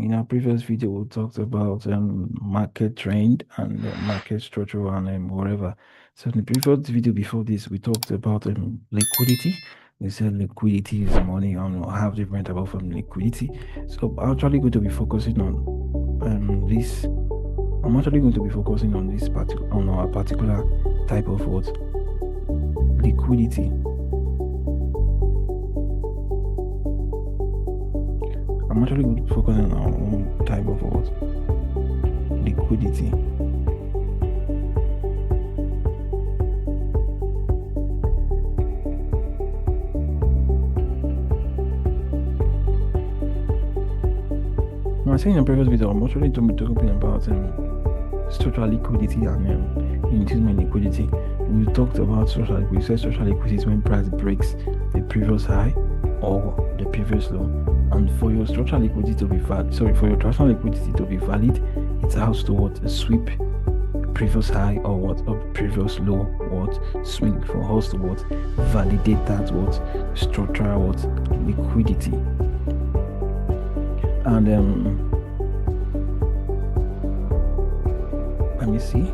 In our previous video, we talked about market trend and market structure and whatever. So in the previous video before this, we talked about liquidity. We said liquidity is money and we have different type of liquidity. So I'm actually going to be focusing on this. I'm actually going to be focusing on this on our particular type of what liquidity. I'm actually going to be focusing on our own type of what liquidity. Now, I said in the previous video, I'm actually going to be talking about structural liquidity and induced liquidity. We talked about structural liquidity. We said structural liquidity is when price breaks the previous high or the previous low. And for your structural liquidity to be valid, for your transactional liquidity to be valid, it has to sweep previous high or previous low swing for us to validate that structural liquidity. And let me see.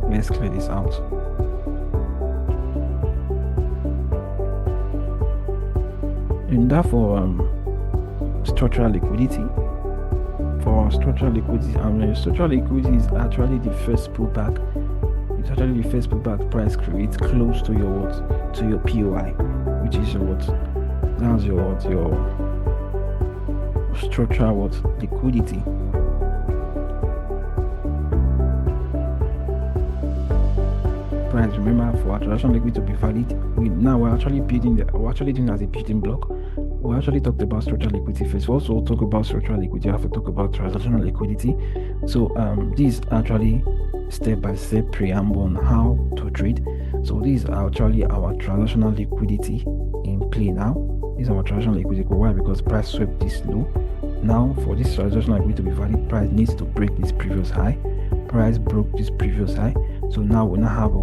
Let's clear this out. And therefore, structural liquidity. For structural liquidity, structural liquidity is actually the first pullback. It's actually the first pullback price creates close to your POI, which is that's your structural liquidity. Price, remember, for our transactional liquidity to be valid, we're actually doing as a building block. We actually talked about structural liquidity first. We also talk about structural liquidity. We have to talk about transactional liquidity. So this is actually step-by-step preamble on how to trade. So this is actually our transactional liquidity in play now. This is our transactional liquidity. Why? Because price swept this low. Now for this transactional liquidity to be valid, price needs to break this previous high. Price broke this previous high. So now we now have a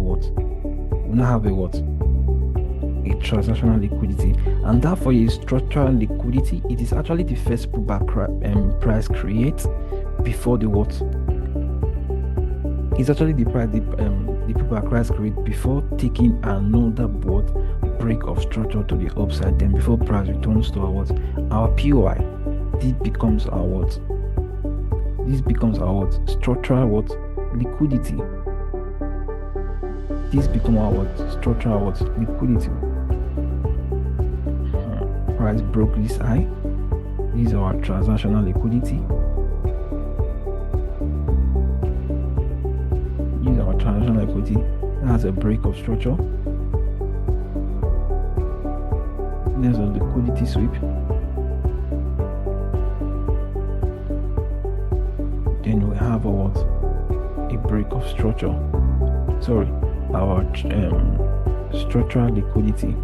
transactional liquidity, and therefore a structural liquidity. It is actually the first pullback price creates before the It's actually the pullback price create before taking another break of structure to the upside. Then before price returns to our POI, this becomes our structural liquidity. This becomes our structural liquidity. Price broke this high. This is our transactional liquidity. This is our transactional liquidity. That's a break of structure. There's a liquidity sweep. Then we have a break of structure. Our structural liquidity.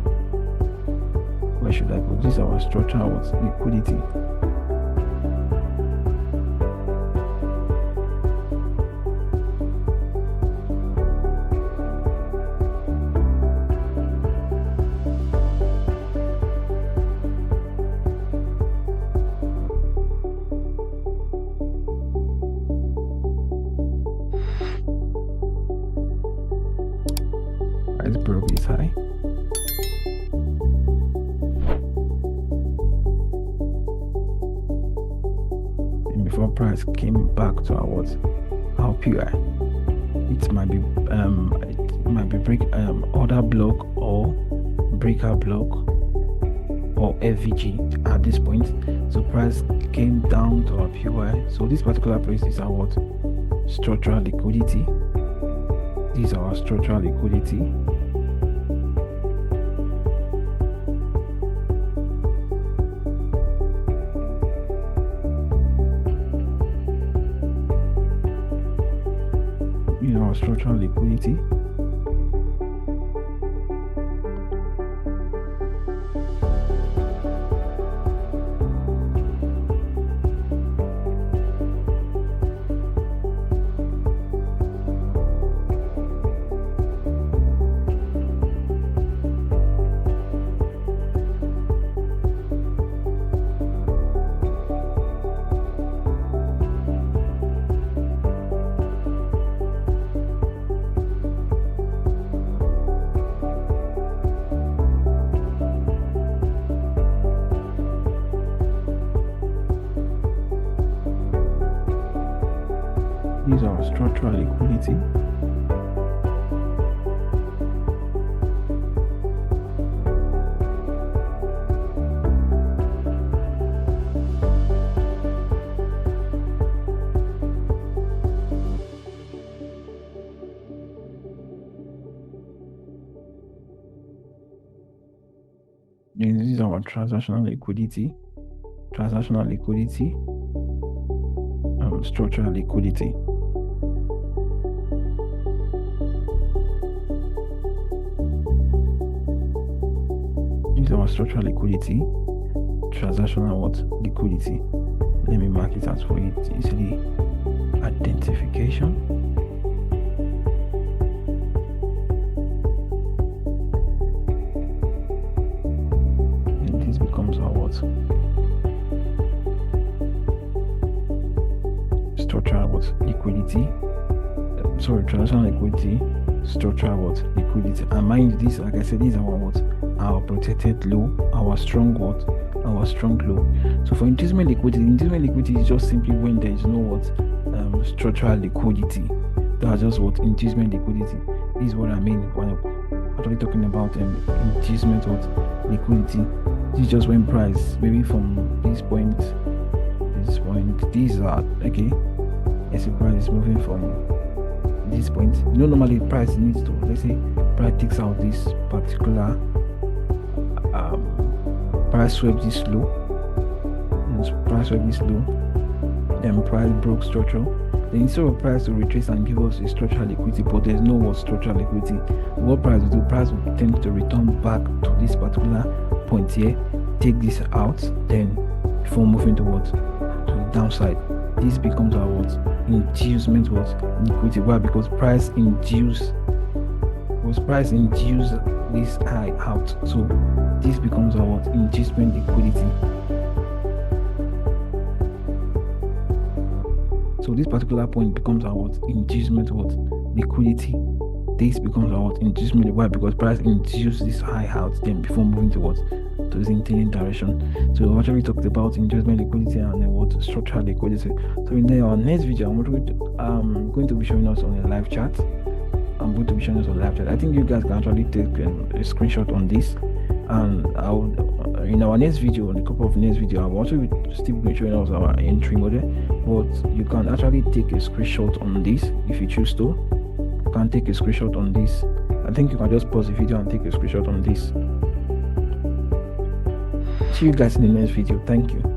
Where should I put this? Our structural liquidity. Price broke this high. And before price came back to our POI, it might be break order block or breaker block or FVG at this point. So price came down to our POI. So this particular place is our structural liquidity. These are our structural liquidity. These are our structural liquidity. structural liquidity. Then this is our transactional liquidity, structural liquidity. This is our structural liquidity, transactional liquidity. Let me mark it out for you easily. Identification. And this becomes our structural liquidity. Transactional liquidity, structural liquidity. And mind this, like I said, these are our protected low, our strong low. So for inducement liquidity is just simply when there is no structural liquidity. That's just inducement liquidity. This is what I mean when I'm actually talking about inducement liquidity. This is just when price, maybe from this point, these are okay. As the price is moving from this point, normally price needs to, let's say price takes out this particular price swept this low, then price broke structural. Then instead of price to retrace and give us a structural liquidity, but there's no structural liquidity, what price will do? Price will tend to return back to this particular point here, take this out, then before moving towards to the downside. This becomes our inducement liquidity. Why? Because price induce this high out. So this becomes our inducement liquidity. So this particular point becomes our inducement liquidity. This becomes our inducement. Why? Because price induces this high out, then before moving towards to the intended direction. So we actually talked about inducement liquidity and structural liquidity. So in our next video, I'm going to be showing us on a live chat. I think you guys can actually take a screenshot on this, and in our next video, in a couple of next video, I'll also still be showing us our entry model. But you can actually take a screenshot on this if you choose to. You can take a screenshot on this. I think you can just pause the video and take a screenshot on this. See you guys in the next video. Thank you.